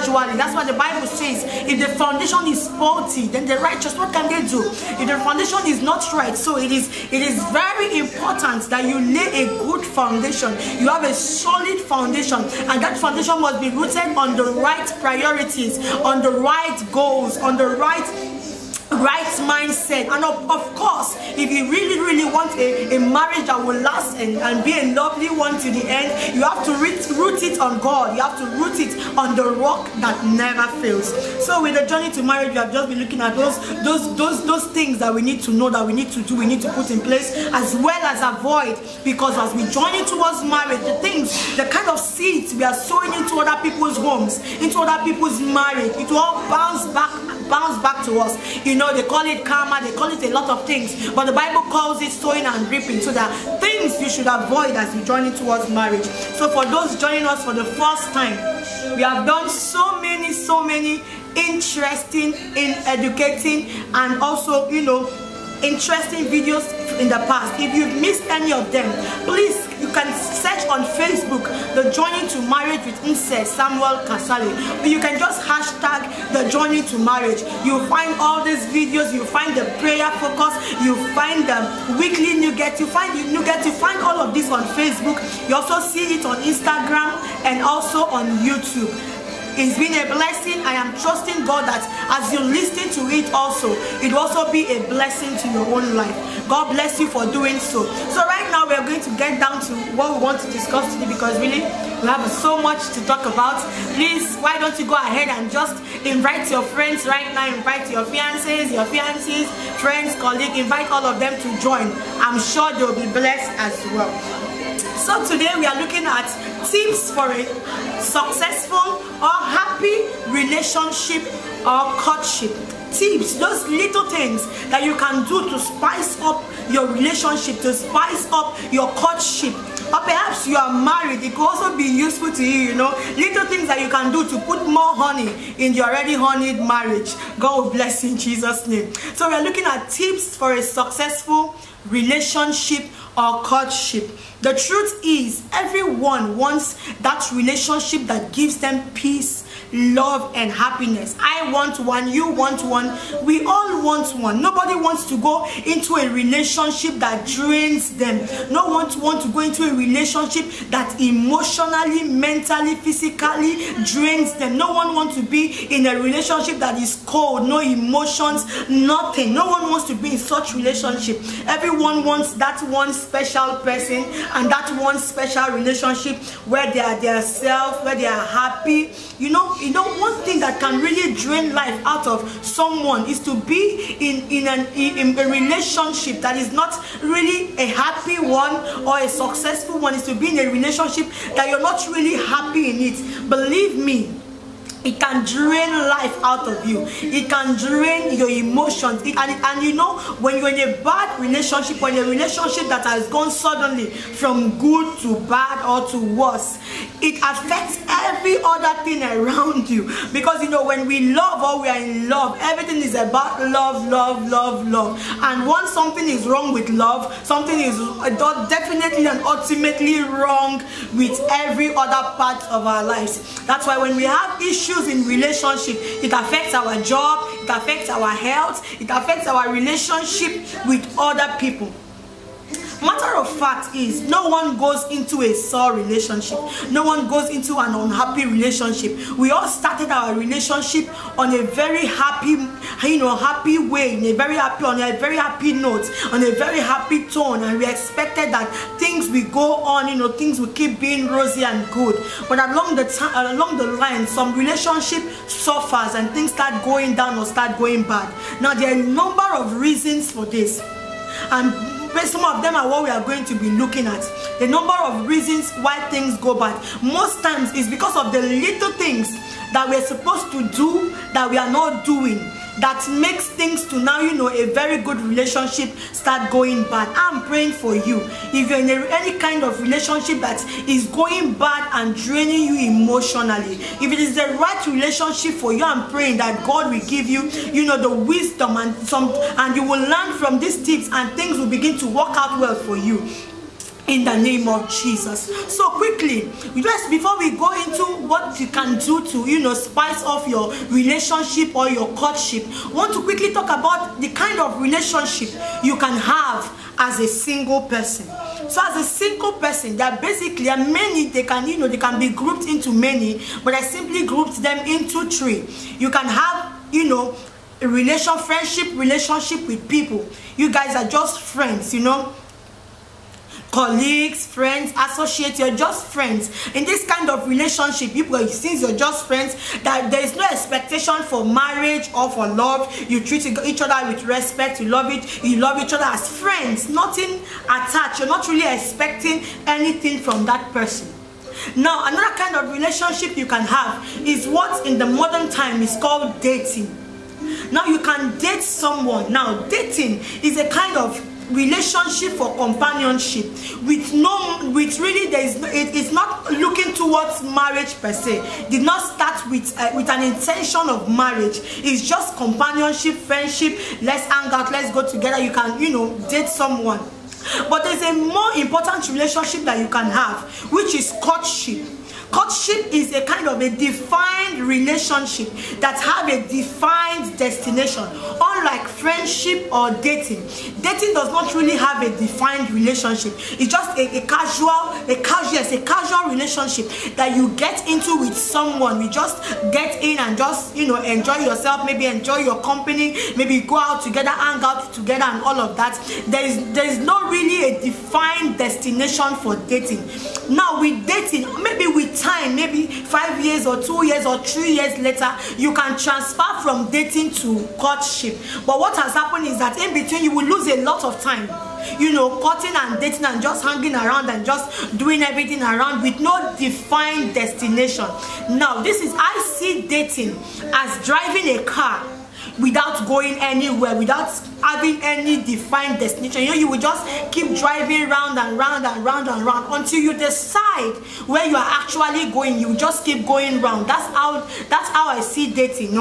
gradually. That's what the Bible says. If the foundation is faulty, then the righteous, what can they do? If the foundation is not right, so it is very important that you lay a good foundation. You have a solid foundation, and that foundation must be rooted on the right priorities, on the right goals, on the right mindset. And of course, if you really want a marriage that will last and be a lovely one to the end, you have to root it on God. You have to root it on the rock that never fails. So with the journey to marriage, we have just been looking at those things that we need to know, that we need to do, we need to put in place, as well as avoid, because as we journey towards marriage, the kind of seeds we are sowing into other people's homes, into other people's marriage, it will all bounce back to us. You know, they call it karma, they call it a lot of things, but the Bible calls it sowing and reaping. So there are things you should avoid as you journey towards marriage. So for those joining us for the first time, we have done so many interesting, educating, and also, you know, interesting videos in the past. If you've missed any of them, please, you can search on Facebook the Journey to Marriage with Nse Samuel Kasali. You can just hashtag the Journey to Marriage. You'll find all these videos, you'll find the prayer focus, you'll find the weekly nugget, you find all of this on Facebook. You also see it on Instagram and also on YouTube. It's been a blessing. I am trusting God that as you listen to it also, it will also be a blessing to your own life. God bless you for doing so. So right now we are going to get down to what we want to discuss today, because really we have so much to talk about. Please, why don't you go ahead and just invite your friends right now, invite your fiancés, friends, colleagues, invite all of them to join. I'm sure they'll be blessed as well. So today we are looking at tips for a successful or happy relationship or courtship. Tips, those little things that you can do to spice up your relationship, to spice up your courtship. Or perhaps you are married, it could also be useful to you, you know, little things that you can do to put more honey in your already honeyed marriage. God will bless you in Jesus' name. So we are looking at tips for a successful relationship or courtship. The truth is, everyone wants that relationship that gives them peace, love, and happiness. I want one, you want one, we all want one. Nobody wants to go into a relationship that drains them. No one wants to go into a relationship that emotionally, mentally, physically drains them. No one wants to be in a relationship that is cold, no emotions, nothing. No one wants to be in such relationship. Everyone wants that one special person and that one special relationship where they are their self, where they are happy. You know, one thing that can really drain life out of someone is to be in a relationship that is not really a happy one or a successful one. Is to be in a relationship that you're not really happy in it. Believe me, it can drain life out of you. It can drain your emotions. And you know, when you're in a bad relationship, or in a relationship that has gone suddenly from good to bad or to worse, it affects every other thing around you. Because you know, when we love or we are in love, everything is about love, love, love, love. And once something is wrong with love, something is definitely and ultimately wrong with every other part of our lives. That's why when we have issues in relationship, it affects our job, it affects our health, it affects our relationship with other people. Matter of fact is, no one goes into a sore relationship. No one goes into an unhappy relationship. We all started our relationship on a very happy, happy way, on a very happy note, on a very happy tone, and we expected that things will go on, things will keep being rosy and good. But along the line, some relationship suffers and things start going down or start going bad. Now there are a number of reasons for this, and some of them are what we are going to be looking at. The number of reasons why things go bad. Most times it's because of the little things that we're supposed to do that we are not doing, that makes things to now, a very good relationship start going bad. I'm praying for you. If you're in any kind of relationship that is going bad and draining you emotionally, if it is the right relationship for you, I'm praying that God will give you, the wisdom and you will learn from these tips and things will begin to work out well for you. in the name of Jesus. So quickly, just before we go into what you can do to, spice off your relationship or your courtship, I want to quickly talk about the kind of relationship you can have as a single person. So as a single person, there are basically many. They can be grouped into many, but I simply grouped them into 3. You can have, a friendship relationship with people. You guys are just friends, colleagues, friends, associates. You're just friends. In this kind of relationship, since you're just friends, that there is no expectation for marriage or for love. You treat each other with respect. You love each other as friends. Nothing attached. You're not really expecting anything from that person. Now, another kind of relationship you can have is what in the modern time is called dating. Now, you can date someone. Now, dating is a kind of relationship for companionship it's not looking towards marriage per se. Did not start with an intention of marriage. It's just companionship, friendship. Let's hang out, let's go together. You can date someone. But there's a more important relationship that you can have, which is courtship. Courtship is a kind of a defined relationship that have a defined destination. Unlike friendship or dating, dating does not really have a defined relationship. It's just a casual relationship that you get into with someone. You just get in and just enjoy yourself, maybe enjoy your company, maybe go out together, hang out together, and all of that. There is not really a defined destination for dating. Now with dating, maybe with time, maybe 5 years or 2 years or 3 years later, you can transfer from dating to courtship. But what has happened is that in between you will lose a lot of time, courting and dating and just hanging around and just doing everything around with no defined destination. Now I see dating as driving a car without going anywhere, without having any defined destination. You will just keep driving round and round and round and round until you decide where you are actually going. You just keep going round. That's how I see dating.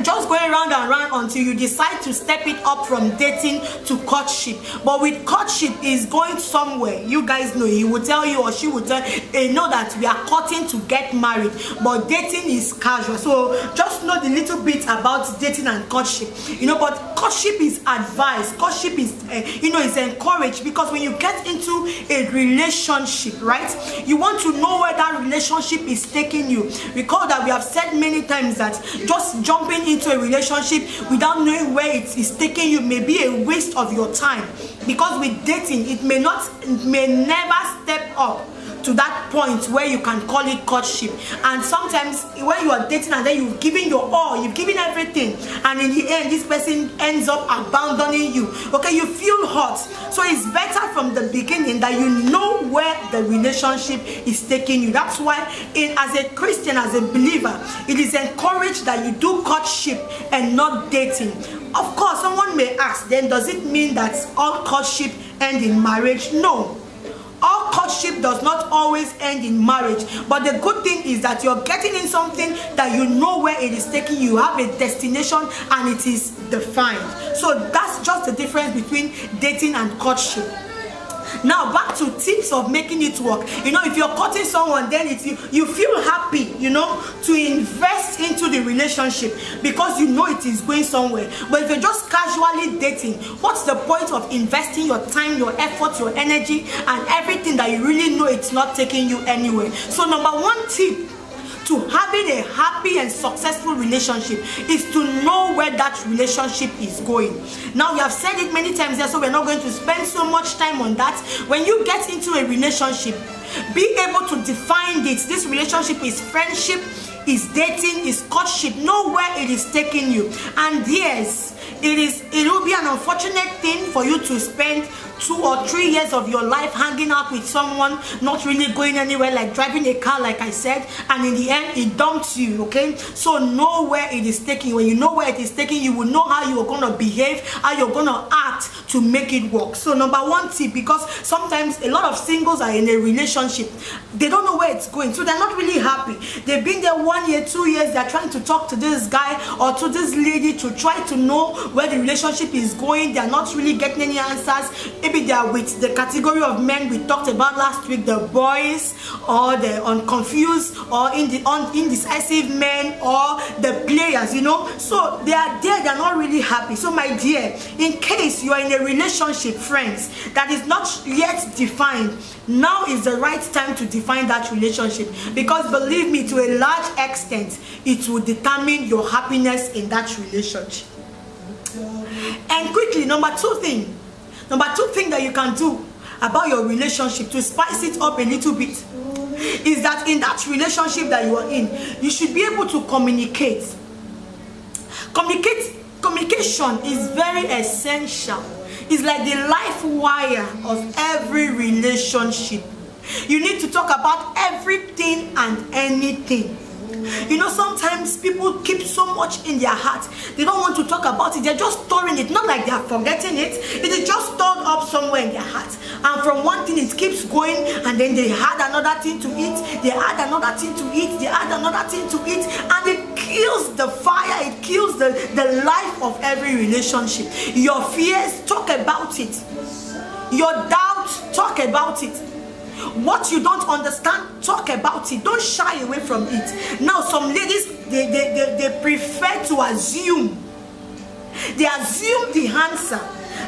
Just going round and round until you decide to step it up from dating to courtship. But with courtship is going somewhere. You guys know, he will tell you or she will tell you, know that we are courting to get married. But dating is casual. So just know the little bit about dating and courtship. But courtship is advised. Courtship is, is encouraged, because when you get into a relationship, right, you want to know where that relationship is taking you. Recall that we have said many times that just jumping into a relationship without knowing where it is taking you may be a waste of your time, because with dating it may never step up to that point where you can call it courtship. And sometimes when you are dating and then you've given your all, you've given everything, and in the end this person ends up abandoning you, okay, you feel hurt. So it's better from the beginning that you know where the relationship is taking you. That's why as a Christian, as a believer, it is encouraged that you do courtship and not dating. Of course, someone may ask, then does it mean that all courtship end in marriage? No. All courtship does not always end in marriage, but the good thing is that you're getting in something that you know where it is taking you. You have a destination and it is defined. So that's just the difference between dating and courtship. Now back to tips of making it work. If you're courting someone, then you feel happy, to invest into the relationship because you know it is going somewhere. But if you're just casually dating, what's the point of investing your time, your effort, your energy, and everything that you really know it's not taking you anywhere? So number one tip to having a happy and successful relationship is to know where that relationship is going. Now, we have said it many times here, so we're not going to spend so much time on that. When you get into a relationship, be able to define it. This relationship is friendship, is dating, is courtship. Know where it is taking you. And yes, it will be an unfortunate thing for you to spend 2 or 3 years of your life hanging out with someone, not really going anywhere, like driving a car, like I said, and in the end it dumps you. Okay, so know where it is taking you. When you know where it is taking you, will know how you are going to behave, how you're going to act to make it work. So number one tip, because sometimes a lot of singles are in a relationship, they don't know where it's going, so they're not really happy. They've been there 1 year, 2 years, they're trying to talk to this guy or to this lady to try to know where the relationship is going. They're not really getting any answers. maybe they are with the category of men we talked about last week, the boys, or the unconfused, or indecisive men, or the players, you know. So they are there, they are not really happy. So my dear, in case you are in a relationship, friends, that is not yet defined, now is the right time to define that relationship, because believe me, to a large extent, it will determine your happiness in that relationship. And quickly, number two thing that you can do about your relationship to spice it up a little bit is that in that relationship that you are in, you should be able to communicate. Communication is very essential. It's like the life wire of every relationship. You need to talk about everything and anything. You know, sometimes people keep so much in their heart, they don't want to talk about it. They're just storing it, not like they are forgetting it. It is just stored up somewhere in their heart, and from one thing it keeps going, and then they add another thing to it, they add another thing to it, they add another thing to it, and it kills the fire, it kills the life of every relationship. Your fears, talk about it. Your doubts, talk about it. What you don't understand, talk about it. Don't shy away from it. Now, some ladies, they prefer to assume. They assume the answer.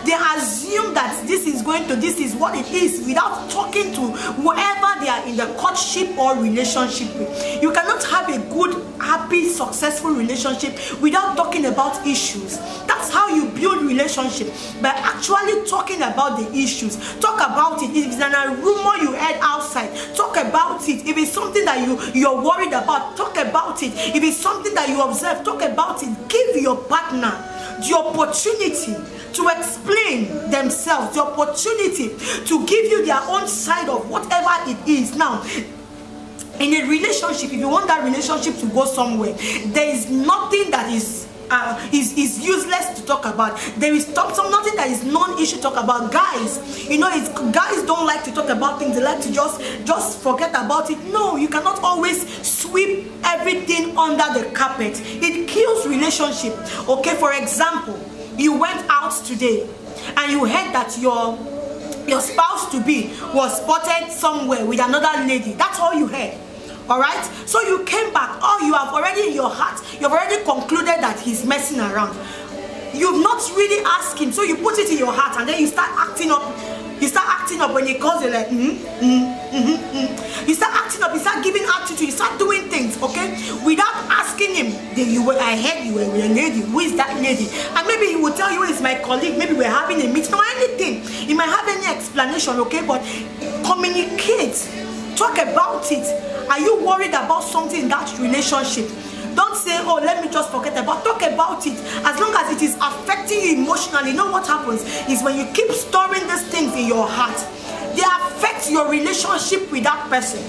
They assume that this is what it is, without talking to whoever they are in the courtship or relationship with. You cannot have a good, happy, successful relationship without talking about issues. That's how you build relationship, by actually talking about the issues. Talk about it. If it's a rumor you heard outside, talk about it. If it's something that you're worried about, talk about it. If it's something that you observe, talk about it. Give your partner the opportunity to explain themselves, the opportunity to give you their own side of whatever it is. Now, in a relationship, if you want that relationship to go somewhere, there is nothing that is useless to talk about. There is nothing that is non-issue to talk about. Guys, you know, guys don't like to talk about things. They like to just forget about it. No, you cannot always sweep everything under the carpet. It kills relationship. Okay, for example, you went out today and you heard that your spouse to be was spotted somewhere with another lady. That's all you heard. All right, so you came back. Oh, you have already in your heart, you've already concluded that he's messing around. You've not really asked him, so you put it in your heart, and then you start acting up. You start acting up when he calls you, like You start acting up, you start giving attitude, you start doing things, okay, without asking him. I heard you were with a lady. Who is that lady? And maybe he will tell you it's my colleague. Maybe we're having a meeting or anything. He might have any explanation, okay, but communicate. Talk about it. Are you worried about something in that relationship? Don't say, oh, let me just forget about it. Talk about it. As long as it is affecting you emotionally. You know what happens is when you keep storing these things in your heart, they affect your relationship with that person.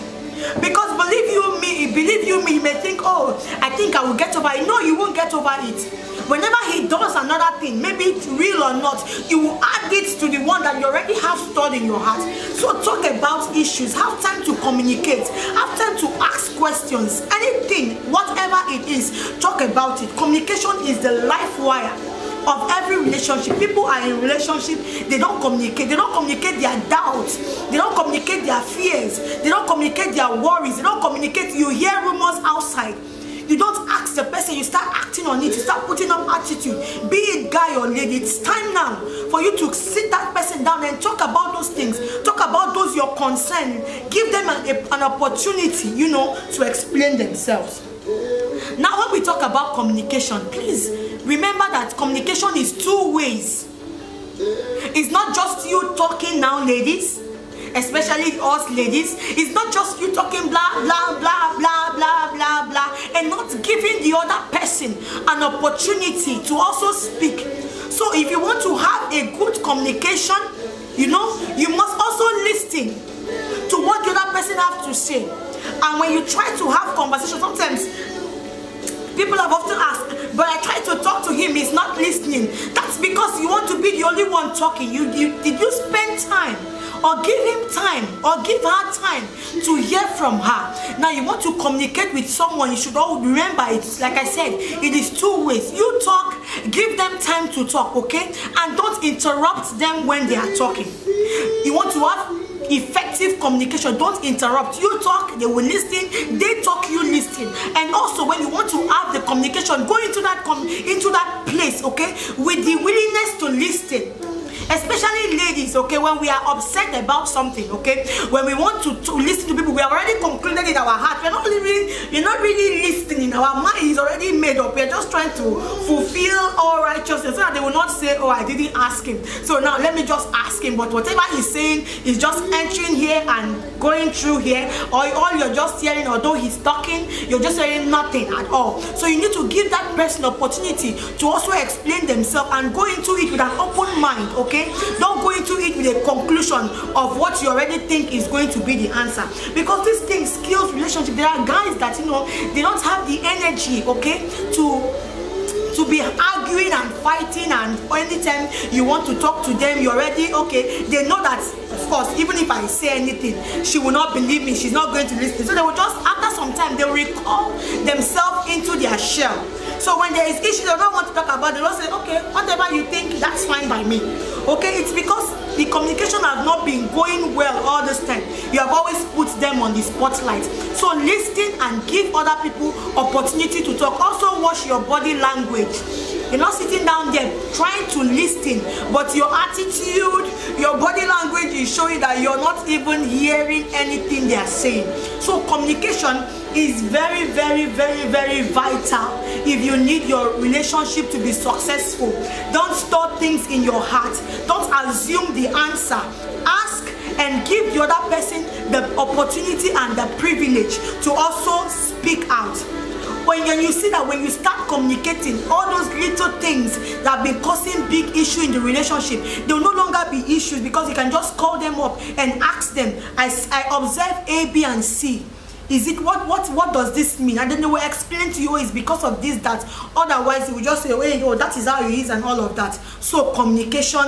Because believe you me, you may think, oh, I think I will get over it. No, you won't get over it. Whenever he does another thing, maybe it's real or not, you will add it to the one that you already have stored in your heart. So talk about issues. Have time to communicate. Have time to ask questions. Anything, whatever it is, talk about it. Communication is the life wire of every relationship. People are in relationship, they don't communicate. They don't communicate their doubts. They don't communicate their fears. They don't communicate their worries. They don't communicate. You hear rumors outside. You don't ask the person, you start acting on it, you start putting up attitude. Be it guy or lady, it's time now for you to sit that person down and talk about those things. Talk about those your concern. Give them an opportunity, you know, to explain themselves. Now when we talk about communication, please remember that communication is two ways. It's not just you talking now, ladies. Especially us ladies, it's not just you talking blah blah blah blah blah blah blah and not giving the other person an opportunity to also speak. So if you want to have a good communication, you know, you must also listen to what the other person has to say. And when you try to have conversation, sometimes people have often asked, but I try to talk to him, he's not listening. That's because you want to be the only one talking. Did you spend time or give him time, or give her time to hear from her. Now you want to communicate with someone, you should all remember, it's like I said, it is two ways. You talk, give them time to talk, okay? And don't interrupt them when they are talking. You want to have effective communication. Don't interrupt. You talk, they will listen. They talk, you listen. And also, when you want to have the communication, go into that place, okay, with the willingness to listen. Especially ladies, okay, when we are upset about something, okay, when we want to listen to people, we have already concluded in our heart. We're not really listening. Our mind is already made up. We're just trying to fulfill all righteousness, so that they will not say, oh, I didn't ask him, so now let me just ask him. But whatever he's saying is just entering here and going through here, or all you're just hearing, although he's talking, you're just hearing nothing at all. So you need to give that person opportunity to also explain themselves and go into it with an open mind, okay? Don't go into it with a conclusion of what you already think is going to be the answer, because these things kills relationship. There are guys that, you know, they don't have the energy, okay, to be arguing and fighting, and anytime you want to talk to them, you're already, okay, they know that, of course, even if I say anything, she will not believe me, she's not going to listen. So they will just, after some time, they will recall themselves into their shell. So when there is issue they don't want to talk about, they will say, okay, whatever you think, that's fine by me. Okay, it's because the communication has not been going well all this time. You have always put them on the spotlight. So listen and give other people opportunity to talk. Also watch your body language. You're not sitting down there trying to listen, but your attitude, your body language is showing that you're not even hearing anything they are saying. So communication is very, very, very, very vital if you need your relationship to be successful. Don't store things in your heart. Don't assume the answer. Ask and give the other person the opportunity and the privilege to also speak out. When you see that when you start communicating, all those little things that have been causing big issue in the relationship, they will no longer be issues, because you can just call them up and ask them, I observe A, B, and C. Is it what does this mean? And then they will explain to you, it's because of this, that. Otherwise, they will just say, oh, that is how it is, and all of that. So communication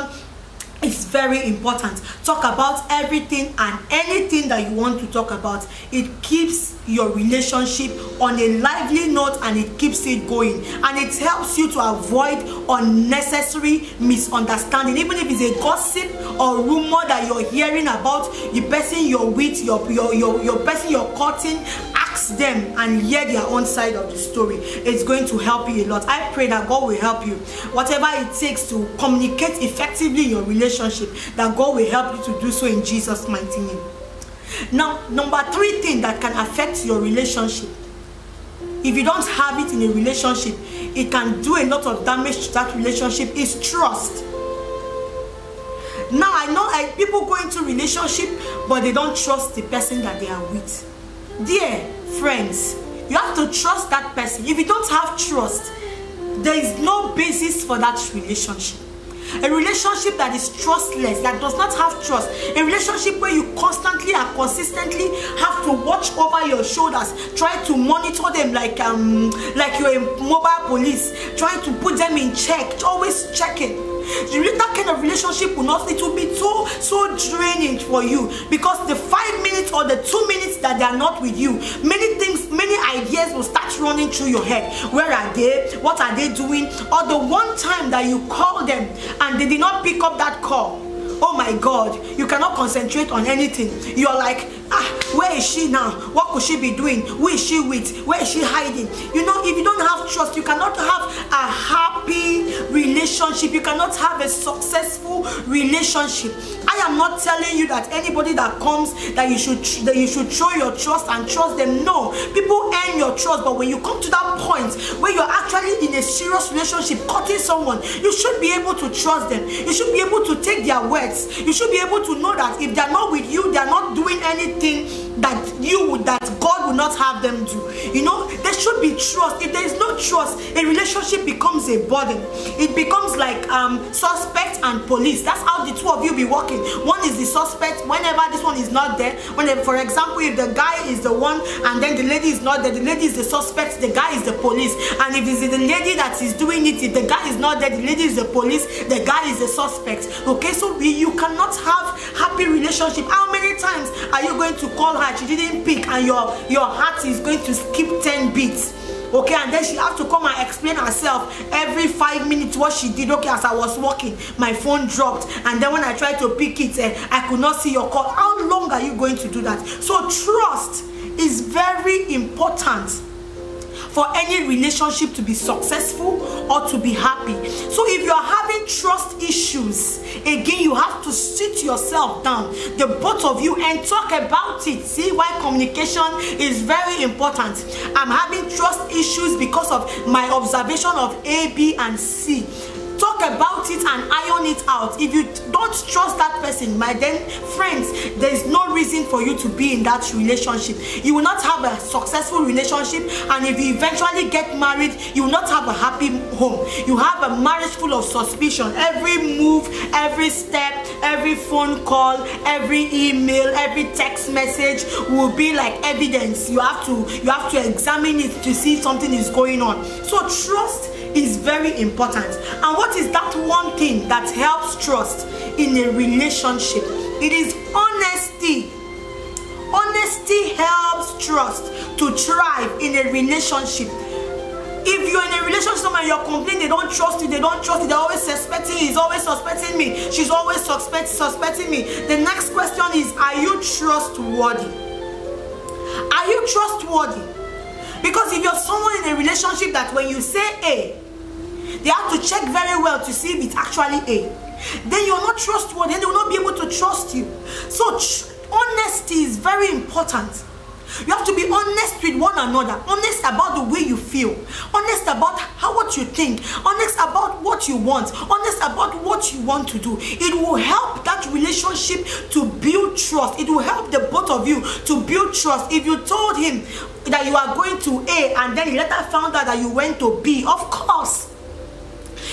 is very important. Talk about everything and anything that you want to talk about. It keeps your relationship on a lively note, and it keeps it going, and it helps you to avoid unnecessary misunderstanding. Even if it's a gossip or rumor that you're hearing about the person you're with, your person you're courting, ask them and hear their own side of the story. It's going to help you a lot. I pray that God will help you, whatever it takes to communicate effectively in your relationship, that God will help you to do so in Jesus' mighty name. Now, number 3 thing that can affect your relationship, if you don't have it in a relationship, it can do a lot of damage to that relationship, is trust. Now, I know people go into relationship, but they don't trust the person that they are with. Dear friends, you have to trust that person. If you don't have trust, there is no basis for that relationship. A relationship that is trustless, that does not have trust, a relationship where you constantly and consistently have to watch over your shoulders, try to monitor them like you're a mobile police, trying to put them in check, always checking. That kind of relationship will not, it will be so draining for you, because the 5 minutes or the 2 minutes that they are not with you, many things, many ideas will start running through your head. Where are they? What are they doing? Or the one time that you call them and they did not pick up that call, oh my God, you cannot concentrate on anything. You're like, where is she now? What could she be doing? Who is she with? Where is she hiding? You know, if you don't have trust, you cannot have a happy relationship. You cannot have a successful relationship. I am not telling you that anybody that comes, that you should show your trust and trust them. No, people earn your trust, but when you come to that point where you're actually in a serious relationship, cutting someone, you should be able to trust them. You should be able to take their words. You should be able to know that if they're not with you, they're not doing anything that God would not have them do. You know, there should be trust, if there is no trust, a relationship becomes a burden. It becomes like suspect and police. That's how the two of you be working. One is the suspect whenever this one is not there. Whenever, for example, if the guy is the one and then the lady is not there, the lady is the suspect, the guy is the police. And if it's the lady that is doing it, if the guy is not there, the lady is the police, the guy is the suspect. Okay, so you cannot have happy relationship. How many times are you going to call her, she didn't pick, and your heart is going to skip 10 beats? Okay, and then she have to come and explain herself every 5 minutes what she did. Okay, as I was walking, my phone dropped, and then when I tried to pick it, I could not see your call. How long are you going to do that? So trust is very important for any relationship to be successful or to be happy. So if you are having trust issues, again, you have to sit yourself down, the both of you, and talk about it. See why communication is very important. I'm having trust issues because of my observation of A, B, and C. Talk about it and iron it out. If you don't trust that person, then friends, there is no reason for you to be in that relationship. You will not have a successful relationship, and if you eventually get married, you will not have a happy home. You have a marriage full of suspicion. Every move, every step, every phone call, every email, every text message will be like evidence. You have to examine it to see if something is going on. So trust is very important. And what is that one thing that helps trust in a relationship? It is honesty. Honesty helps trust to thrive in a relationship. If you're in a relationship and you're complaining, they don't trust you, they're always suspecting you, he's always suspecting me, she's always suspecting me. The next question is, are you trustworthy? Are you trustworthy? Because if you're someone in a relationship that when you say A, they have to check very well to see if it's actually A, then you're not trustworthy, and they will not be able to trust you. So honesty is very important. You have to be honest with one another, honest about the way you feel, honest about what you think, honest about what you want, honest about what you want to do. It will help that relationship to build trust. It will help the both of you to build trust. If you told him that you are going to A and then he later found out that you went to B, of course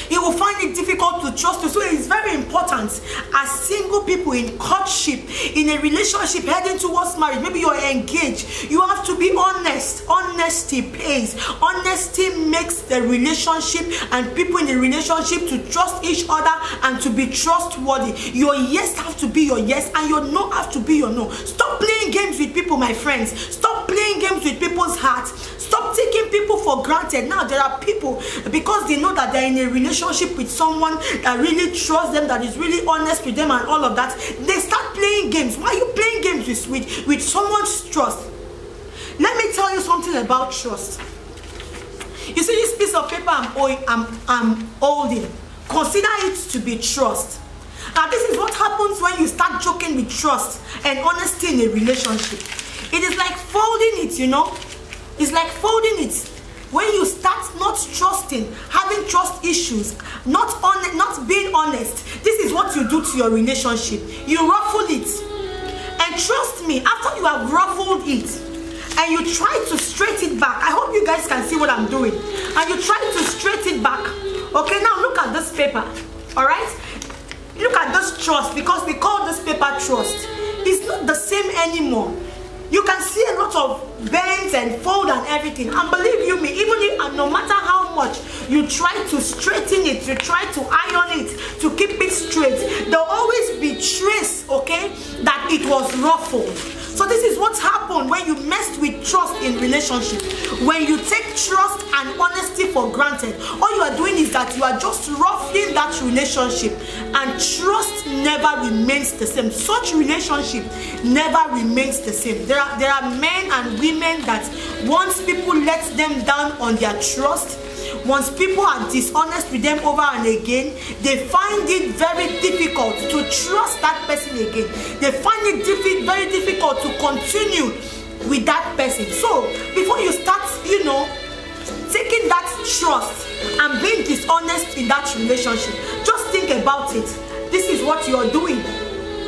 he will find it difficult to trust you. So it is very important as single people in courtship, in a relationship heading towards marriage, maybe you're engaged, you have to be honest. Honesty pays. Honesty makes the relationship and people in the relationship to trust each other and to be trustworthy. Your yes have to be your yes, and your no have to be your no. Stop playing games with people, my friends. Stop playing games with people's hearts. Stop taking people for granted. Now there are people, because they know that they're in a relationship with someone that really trusts them, that is really honest with them and all of that, they start playing games. Why are you playing games with someone's trust? Let me tell you something about trust. You see this piece of paper I'm holding, consider it to be trust. Now this is what happens when you start joking with trust and honesty in a relationship. It is like folding it, you know. It's like folding it. When you start not trusting, having trust issues, not being honest, this is what you do to your relationship. You ruffle it. And trust me, after you have ruffled it and you try to straighten it back, I hope you guys can see what I'm doing, and you try to straighten it back. Okay, now look at this paper. Alright? Look at this trust, because we call this paper trust. It's not the same anymore. You can see a lot of bends and fold and everything, and believe you me, even if no matter how much you try to straighten it, you try to iron it, to keep it straight, there'll always be trace, okay, that it was ruffled. So this is what happened when you messed with trust in relationship. When you take trust and honesty for granted, all you are doing is that you are just ruffling that relationship, and trust never remains the same. Such relationship never remains the same. There are men and women that once people let them down on their trust, once people are dishonest with them over and again, they find it very difficult to trust that person again. They find it very difficult to continue with that person. So before you start, you know, taking that trust and being dishonest in that relationship, just think about it. This is what you're doing.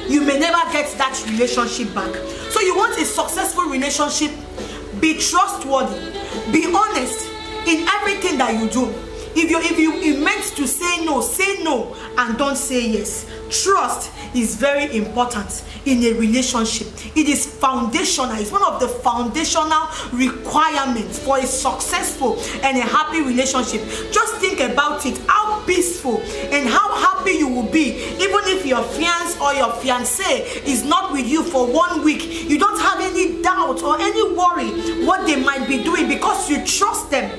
You may never get that relationship back. So you want a successful relationship? Be trustworthy, be honest, in everything that you do. If you meant to say no and don't say yes. Trust is very important in a relationship. It is foundational. It's one of the foundational requirements for a successful and a happy relationship. Just think about it, how peaceful and how happy you will be even if your fiancé or your fiancé is not with you for 1 week. You don't have any doubt or any worry what they might be doing because you trust them.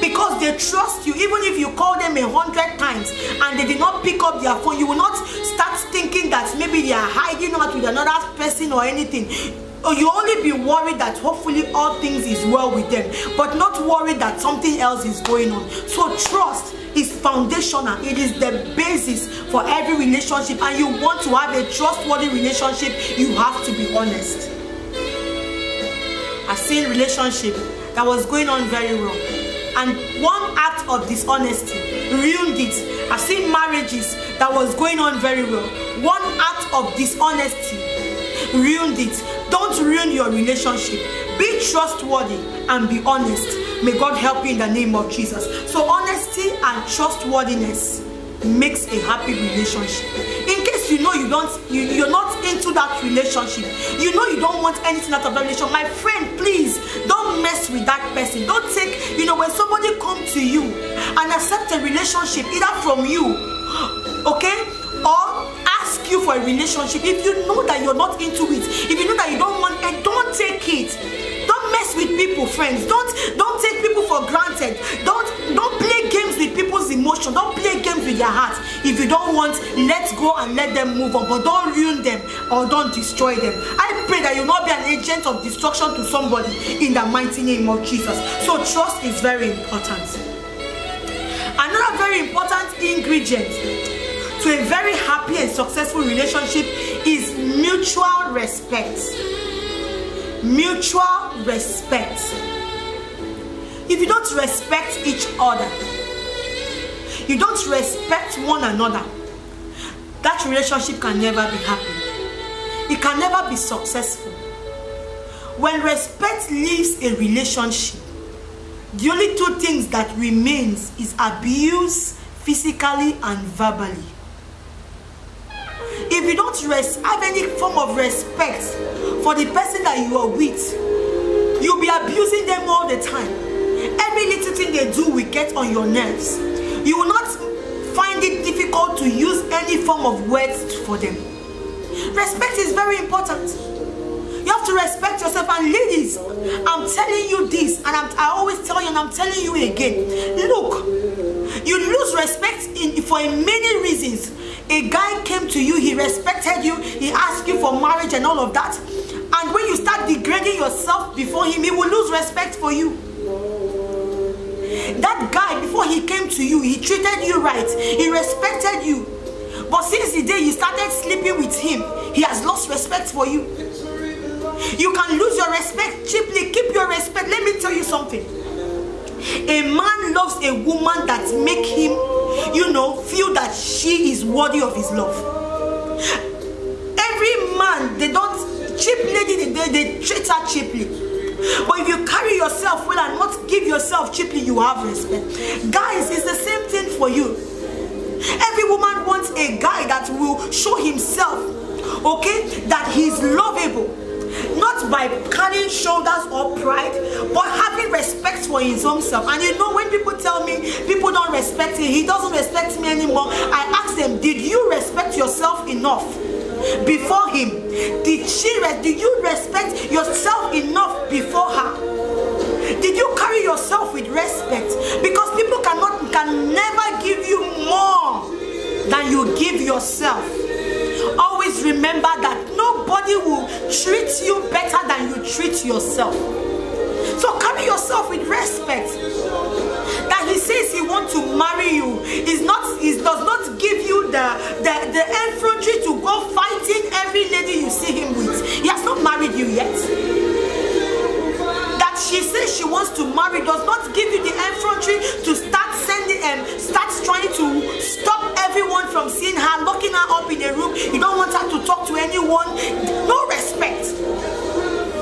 Because they trust you. Even if you call them 100 times and they did not pick up their phone, you will not start thinking that maybe they are hiding out with another person or anything. Or you only be worried that hopefully all things is well with them, but not worried that something else is going on. So trust is foundational. It is the basis for every relationship, and you want to have a trustworthy relationship, you have to be honest. I've seen relationship that was going on very wrong, and one act of dishonesty ruined it. I've seen marriages that was going on very well. One act of dishonesty ruined it. Don't ruin your relationship. Be trustworthy and be honest. May God help you in the name of Jesus. So honesty and trustworthiness makes a happy relationship. In case you know you're not into that relationship, you know you don't want anything out of that relationship, my friend, please don't mess with that person. Don't take, when somebody come to you and accept a relationship either from you, okay, or ask you for a relationship, if you know that you're not into it, if you know that you don't want it, don't take it. Don't mess with people, friends. Don't take people for granted. Don't play games with people's emotions. Don't play games with their hearts. If you don't want, let go and let them move on, but don't ruin them or don't destroy them. I pray that you will not be an agent of destruction to somebody in the mighty name of Jesus. So trust is very important. Another very important ingredient to a very happy and successful relationship is mutual respect. Mutual respect. If you don't respect each other, you don't respect one another, that relationship can never be happy. It can never be successful. When respect leaves a relationship, the only two things that remains is abuse, physically and verbally. If you don't have any form of respect for the person that you are with, you'll be abusing them all the time. Every little thing they do will get on your nerves. You will not find it difficult to use any form of words for them. Respect is very important. You have to respect yourself. And ladies, I'm telling you this, and I always tell you, and I'm telling you again, look, you lose respect for many reasons. A guy came to you, he respected you, he asked you for marriage and all of that, and when you start degrading yourself before him, he will lose respect for you. That guy, before he came to you, he treated you right, he respected you, but since the day you started sleeping with him, he has lost respect for you. You can lose your respect cheaply. Keep your respect. Let me tell you something. A man loves a woman that make him, feel that she is worthy of his love. Every man, they don't, cheap lady, they treat her cheaply. But if you carry yourself well and not give yourself cheaply, you have respect. Guys, it's the same thing for you. Every woman wants a guy that will show himself, okay, that he's lovable. Not by carrying shoulders or pride, but having respect for his own self. And when people tell me people don't respect him, he doesn't respect me anymore, I ask them, did you respect yourself enough before him? Did you respect yourself enough before her? Did you carry yourself with respect? Because people can never give you more than you give yourself. Always remember that nobody will treat you better than you treat yourself. So carry yourself with respect. That he says he wants to marry you does not give you the effrontery to go fighting every lady you see him with. He has not married you yet. That she says she wants to marry does not give you the effrontery to start trying to stop everyone from seeing her, locking her up in a room. You don't want her to talk to anyone. No respect.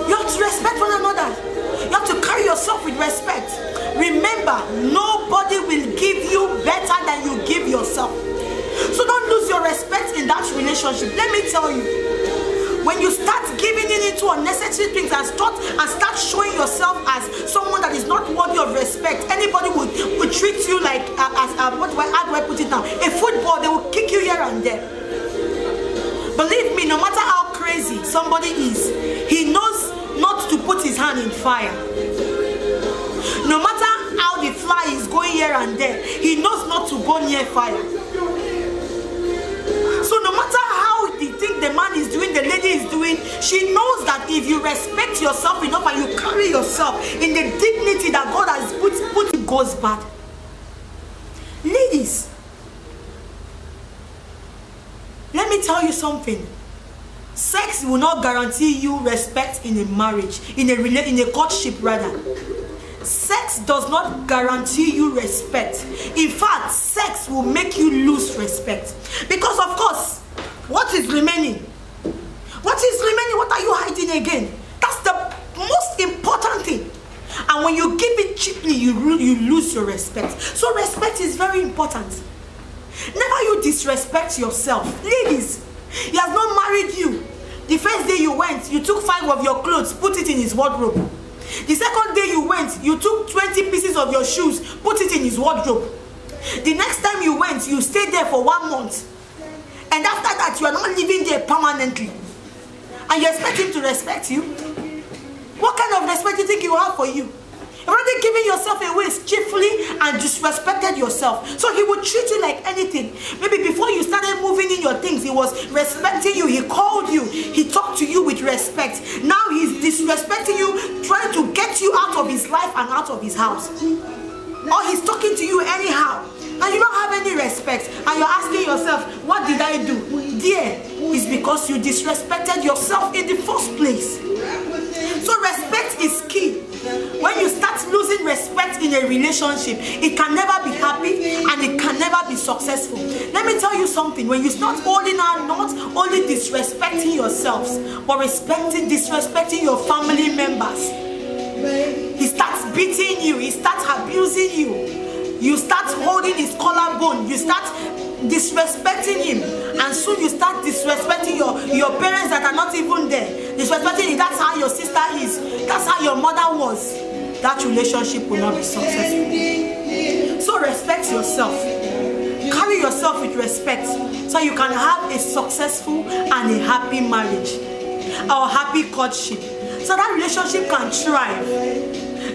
You have to respect one another. You have to carry yourself with respect. Remember, Remember, nobody will give you better than you give yourself. So don't lose your respect in that relationship. Let me tell you, when you start giving in into unnecessary things and start showing yourself as someone that is not worthy of respect, anybody will treat you like how do I put it now? A football. They will kick you here and there. Believe me, no matter how crazy somebody is, he knows not to put his hand in fire. No matter how the fly is going here and there, he knows not to go near fire. So no matter how the thing the man is doing, the lady is doing, she knows that if you respect yourself enough and you carry yourself in the dignity that God has put it goes bad. Ladies, let me tell you something. Sex will not guarantee you respect in a marriage, in a courtship rather. Sex does not guarantee you respect. In fact, sex will make you lose respect. Because of course, what is remaining? What is remaining? What are you hiding again? That's the most important thing. And when you give it cheaply, you lose your respect. So respect is very important. Never you disrespect yourself. Ladies, he has not married you. The first day you went, you took 5 of your clothes, put it in his wardrobe. The second day you went, you took 20 pieces of your shoes, put it in his wardrobe. The next time you went, you stayed there for 1 month. And after that, you are not living there permanently. And you expect him to respect you? What kind of respect do you think he will have for you? You've already given yourself away cheerfully and disrespected yourself. So he would treat you like anything. Maybe before you started moving in your things, he was respecting you. He called you. He talked to you with respect. Now he's disrespecting you, trying to get you out of his life and out of his house. Or he's talking to you anyhow. And you don't have any respect. And you're asking yourself, what did I do? Dear, it's because you disrespected yourself in the first place. So respect is key. When you start losing respect in a relationship, it can never be happy and it can never be successful. Let me tell you something. When you start holding on, not only disrespecting yourselves, but disrespecting your family members, he starts beating you, he starts abusing you, you start holding his collarbone, you start disrespecting him, and soon you start disrespecting your parents that are not even there. Disrespecting him, that's how your sister is, that's how your mother was. That relationship will not be successful. So respect yourself. Carry yourself with respect so you can have a successful and a happy marriage or happy courtship. So that relationship can thrive.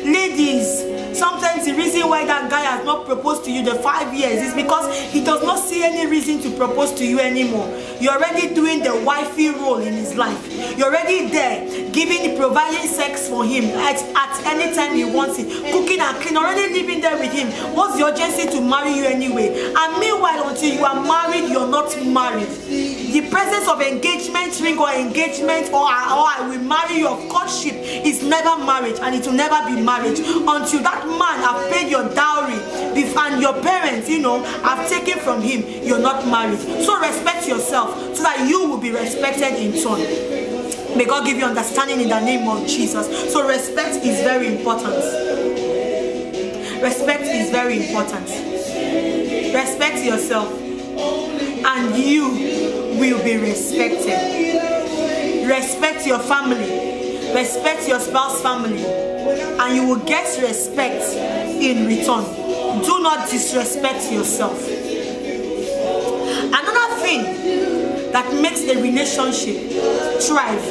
Ladies, sometimes the reason why that guy has not proposed to you the 5 years is because he does not see any reason to propose to you anymore. You're already doing the wifey role in his life. You're already there, providing sex for him at any time he wants it, cooking and cleaning, already living there with him. What's the urgency to marry you anyway? And meanwhile, until you are married, you're not married. The presence of engagement ring or engagement or I will marry you of courtship is never marriage, and it will never be marriage until that man have paid your dowry and your parents, have taken from him. You're not married. So respect yourself so that you will be respected in turn. May God give you understanding in the name of Jesus. So respect is very important. Respect is very important. Respect yourself and you will be respected. Respect your family. Respect your spouse's family. And you will get respect in return. Do not disrespect yourself. Another thing that makes a relationship thrive,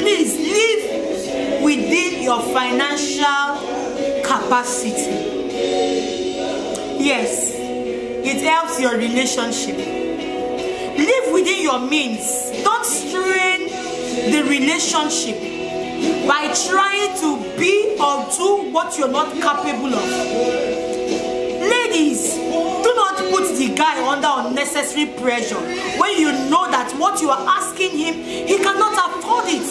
please live within your financial capacity. Yes, it helps your relationship. Live within your means. Don't strain the relationship by trying to be or do what you're not capable of. Ladies, do not put the guy under unnecessary pressure when you know that what you are asking him, he cannot afford it.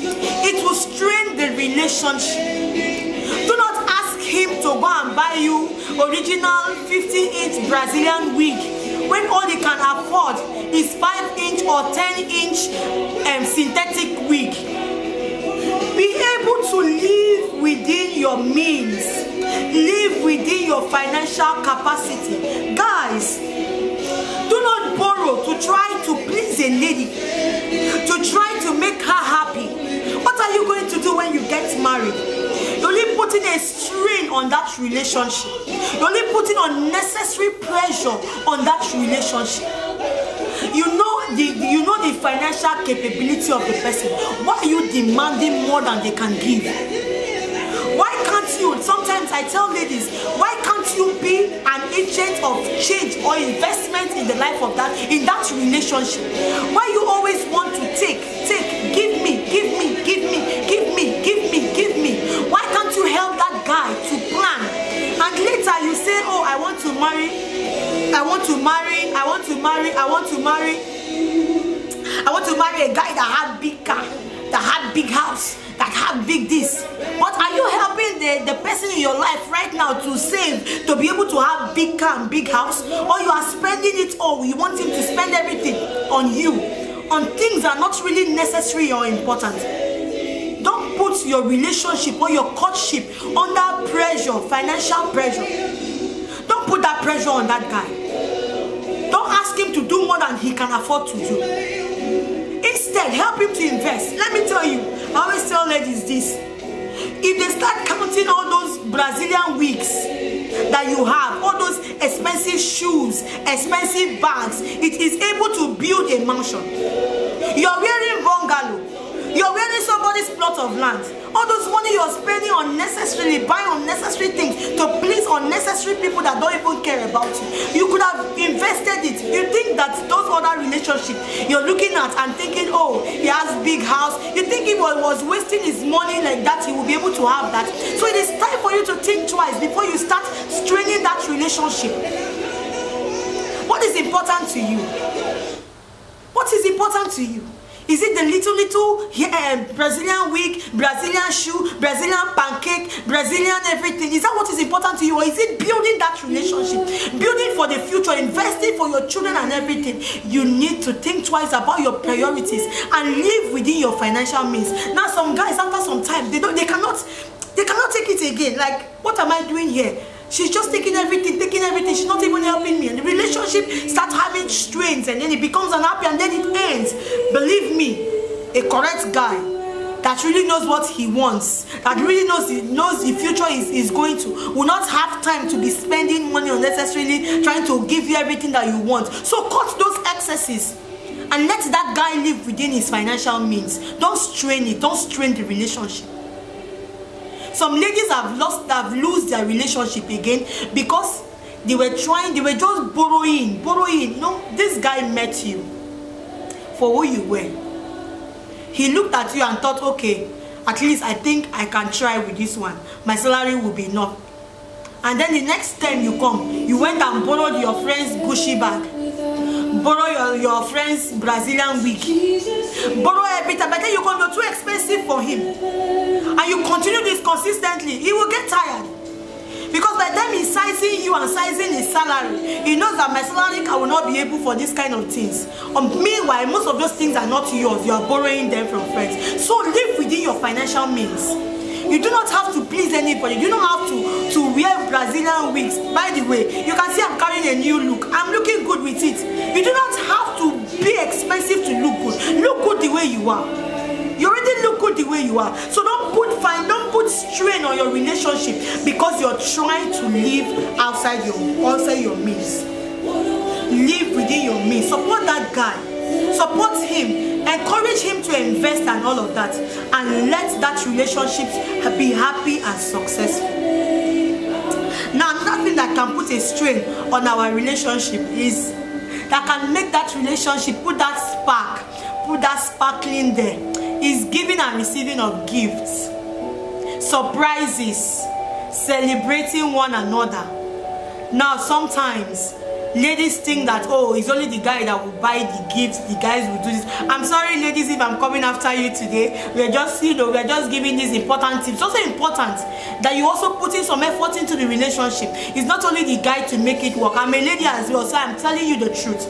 It will strain the relationship. Do not ask him to go and buy you original 50-inch Brazilian wig when all he can afford is 5-inch or 10-inch synthetic wig. Be able to live within your means. your financial capacity. Guys, do not borrow to try to please a lady, to try to make her happy. What are you going to do when you get married? You're only putting a strain on that relationship. You're only putting unnecessary pressure on that relationship. You know the financial capability of the person. Why are you demanding more than they can give? Why can't you? Sometimes I tell ladies, why can't you be an agent of change or investment in the life of that relationship? Why you always want to take, give me. Why can't you help that guy to plan? And later you say, oh, I want to marry a guy that had big car, that had big house, that had big this. But are you helping the person in your life right now to save, to be able to have big car and big house? Or you are spending it all, you want him to spend everything on you, on things that are not really necessary or important? Don't put your relationship or your courtship under pressure, financial pressure. Don't put that pressure on that guy. Don't ask him to do more than he can afford to do. Instead, help him to invest. Let me tell you, I always tell ladies this. If they start counting all those Brazilian wigs that you have, all those expensive shoes, expensive bags, it is able to build a mansion. You're wearing bungalow. You're wearing somebody's plot of land. All those money you're spending unnecessarily, buying unnecessary things to please unnecessary people that don't even care about you. You could have invested it. You think that those other relationships you're looking at and thinking, oh, he has big house. You think he was wasting his money like that, he will be able to have that. So it is time for you to think twice before you start straining that relationship. What is important to you? What is important to you? Is it the little Brazilian wig, Brazilian shoe, Brazilian pancake, Brazilian everything? Is that what is important to you? Or is it building that relationship? Building for the future, investing for your children and everything? You need to think twice about your priorities and live within your financial means. Now some guys, after some time, they cannot take it again. Like, what am I doing here? She's just taking everything. She's not even helping me. And the relationship starts having strains, and then it becomes unhappy, and then it ends. Believe me, a correct guy that really knows what he wants, that really knows the future is going to, will not have time to be spending money unnecessarily trying to give you everything that you want. So cut those excesses and let that guy live within his financial means. Don't strain it. Don't strain the relationship. Some ladies have lost their relationship again because they were just borrowing. No, this guy met you for who you were. He looked at you and thought, okay, at least I think I can try with this one. My salary will be enough. And then the next time you come, you went and borrowed your friend's Gucci bag, borrow your friend's Brazilian wig, borrow everything, but then you come, you're too expensive for him, and you continue this consistently. He will get tired, because by the time he's sizing you and sizing his salary, he knows that my salary will not be able for this kind of things. Meanwhile, most of those things are not yours. You are borrowing them from friends. So live within your financial means. You do not have to please anybody. You do not have to wear Brazilian wigs. By the way, you can see I'm carrying a new look. I'm looking good with it. You do not have to be expensive to look good. Look good the way you are. You already look good the way you are. So don't put strain on your relationship because you're trying to live outside your means. Live within your means. Support that guy. Support him. Encourage him to invest and all of that, and let that relationship be happy and successful. Now, nothing that can put a strain on our relationship is that can make that relationship, put that sparkling there, is giving and receiving of gifts, surprises, celebrating one another. Now, sometimes ladies think that, oh, it's only the guy that will buy the gifts, the guys will do this. I'm sorry, ladies, if I'm coming after you today. We're just giving these important tips. It's also important that you also put in some effort into the relationship. It's not only the guy to make it work. I'm a lady as well, so I'm telling you the truth.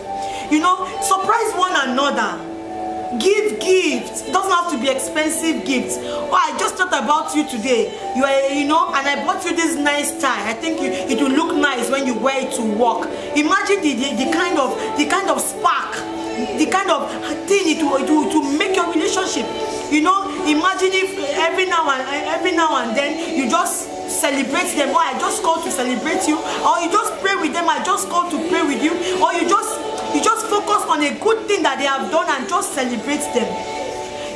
You know, surprise one another. Give gifts. It doesn't have to be expensive gifts. Oh, I just thought about you today. You are, you know, and I bought you this nice tie. I think it will look nice when you wear it to work. Imagine the kind of spark, the kind of thing it will make your relationship. You know, imagine if every now and then you just celebrate them. Oh, I just called to celebrate you, or you just pray with them. I just called to pray with you, or you just focus on a good thing that they have done and just celebrate them.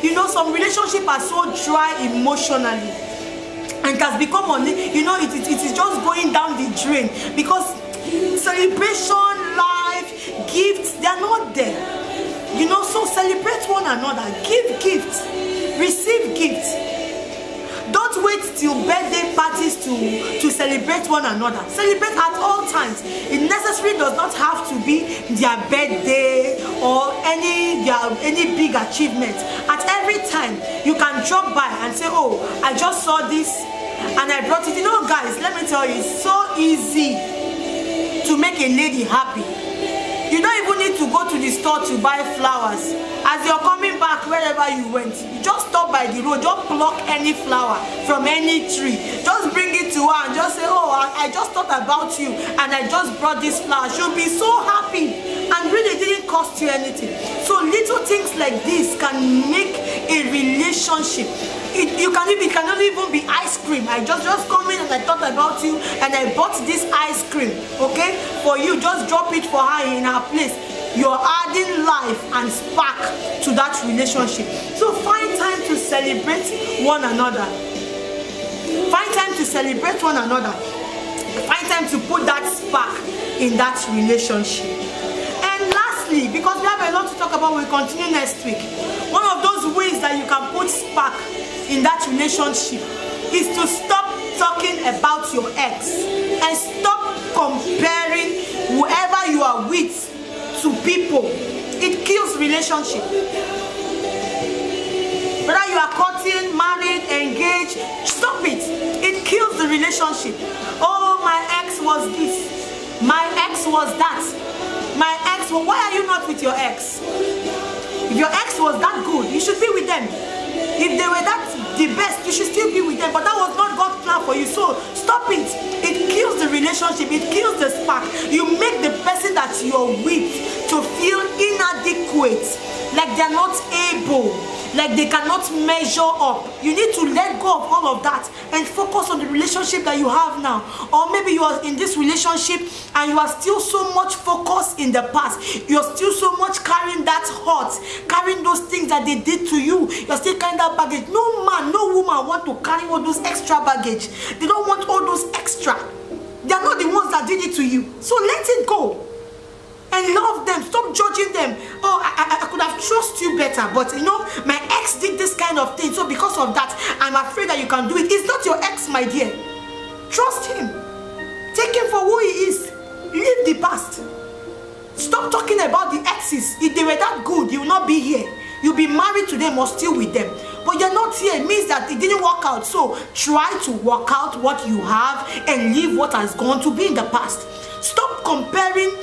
You know, some relationships are so dry emotionally, and it has become you know, it is just going down the drain because celebration, life, gifts, they are not there. You know, so celebrate one another, give gifts, receive gifts. Don't wait till birthday parties to celebrate one another. Celebrate at all times. It necessarily does not have to be their birthday or any big achievement. At every time, you can drop by and say, oh, I just saw this and I brought it. You know, guys, let me tell you, it's so easy to make a lady happy. You don't even need to go to the store to buy flowers. As you're coming back, wherever you went, you just stop by the road, just pluck any flower from any tree. Just bring it to her and just say, oh, I just thought about you and I just brought this flower. She'll be so happy and really didn't cost you anything. So little things like this can make a relationship. It cannot even be ice cream. I just come in and I thought about you and I bought this ice cream, okay, for you. Just drop it for her in her place. You're adding life and spark to that relationship. So find time to celebrate one another. Find time to celebrate one another. Find time to put that spark in that relationship. And lastly, because we have a lot to talk about, we'll continue next week. One of those ways that you can put spark in that relationship is to stop talking about your ex and stop comparing whoever you are with to people. It kills relationship. Whether you are courting, married, engaged, stop it. It kills the relationship. Oh, my ex was this, my ex was that, my ex. Well, why are you not with your ex? If your ex was that good, you should be with them. If they were the best, you should still be with them. But that was not God's plan for you. So stop it. It kills the relationship. It kills the spark. You make the person that you're with to feel inadequate, like they're not able, like they cannot measure up. You need to let go of all of that and focus on the relationship that you have now. Or maybe you are in this relationship and you are still so much focused in the past. You're still so much carrying that hurt, carrying those things that they did to you. You're still carrying that baggage. No man, no woman want to carry all those extra baggage. They don't want all those extra. They are not the ones that did it to you. So let it go. And love them. Stop judging them. Oh, I could have trusted you better, but you know, my ex did this kind of thing, so because of that, I'm afraid that you can do it. It's not your ex, my dear. Trust him. Take him for who he is. Leave the past. Stop talking about the exes. If they were that good, you will not be here. You'll be married to them or still with them. But you're not here. It means that it didn't work out. So try to work out what you have and leave what has gone to be in the past. Stop comparing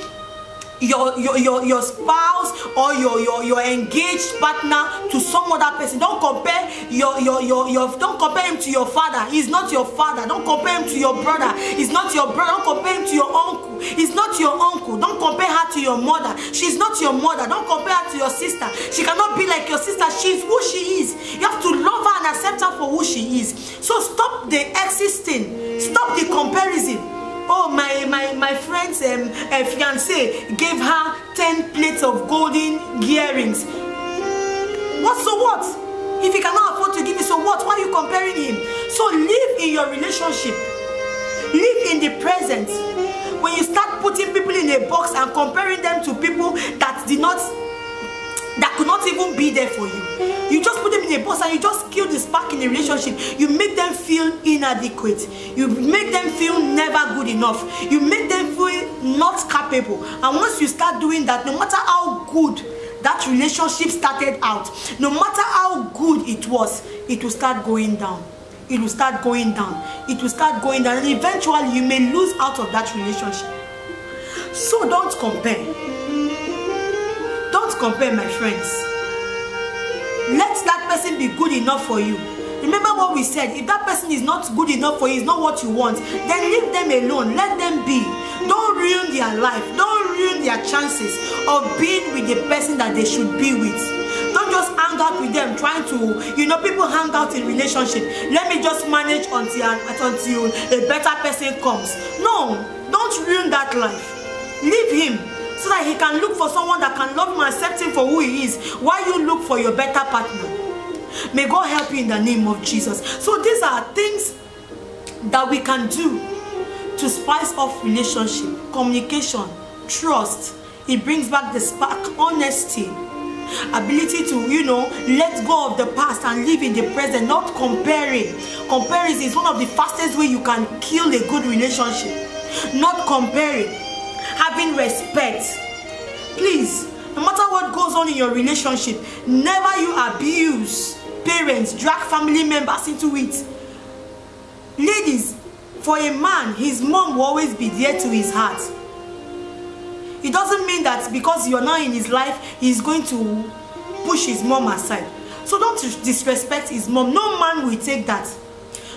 your spouse or your engaged partner to some other person. Don't compare don't compare him to your father. He's not your father. Don't compare him to your brother. He's not your brother. Don't compare him to your uncle. He's not your uncle. Don't compare her to your mother. She's not your mother. Don't compare her to your sister. She cannot be like your sister. She's who she is. You have to love her and accept her for who she is. So stop the existing. Stop the comparison. Oh, my friend's fiancé gave her 10 plates of golden earrings. What? So what? If he cannot afford to give you, so what? Why are you comparing him? So live in your relationship. Live in the present. When you start putting people in a box and comparing them to people that could not even be there for you, you just put them in a box and you just kill the spark in the relationship. You make them feel inadequate. You make them feel never good enough. You make them feel not capable. And once you start doing that, no matter how good that relationship started out, no matter how good it was, it will start going down. It will start going down. It will start going down. And eventually you may lose out of that relationship. So don't compare. Don't compare, my friends. Let that person be good enough for you. Remember what we said, if that person is not good enough for you, is not what you want, then leave them alone. Let them be. Don't ruin their life. Don't ruin their chances of being with the person that they should be with. Don't just hang out with them trying to, people hang out in relationship. Let me just manage until a better person comes. No, don't ruin that life. Leave him so that he can look for someone that can love him and accept him for who he is, while you look for your better partner. May God help you in the name of Jesus. So these are things that we can do to spice up relationship, communication, trust. It brings back the spark, honesty, ability to, let go of the past and live in the present, not comparing. Comparison is one of the fastest ways you can kill a good relationship. Not comparing. Having respect. Please, no matter what goes on in your relationship, never you abuse parents, drag family members into it. Ladies, for a man, his mom will always be dear to his heart. It doesn't mean that because you're not in his life, he's going to push his mom aside. So don't disrespect his mom. No man will take that.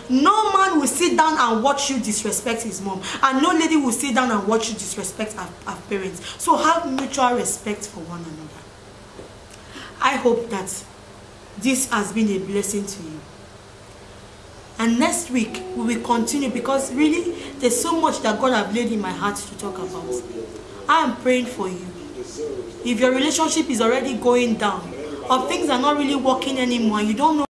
No man will sit down and watch you disrespect his mom. And no lady will sit down and watch you disrespect her parents. So have mutual respect for one another. I hope that this has been a blessing to you. And next week, we will continue, because really, there's so much that God has laid in my heart to talk about. I am praying for you. If your relationship is already going down, or things are not really working anymore, you don't know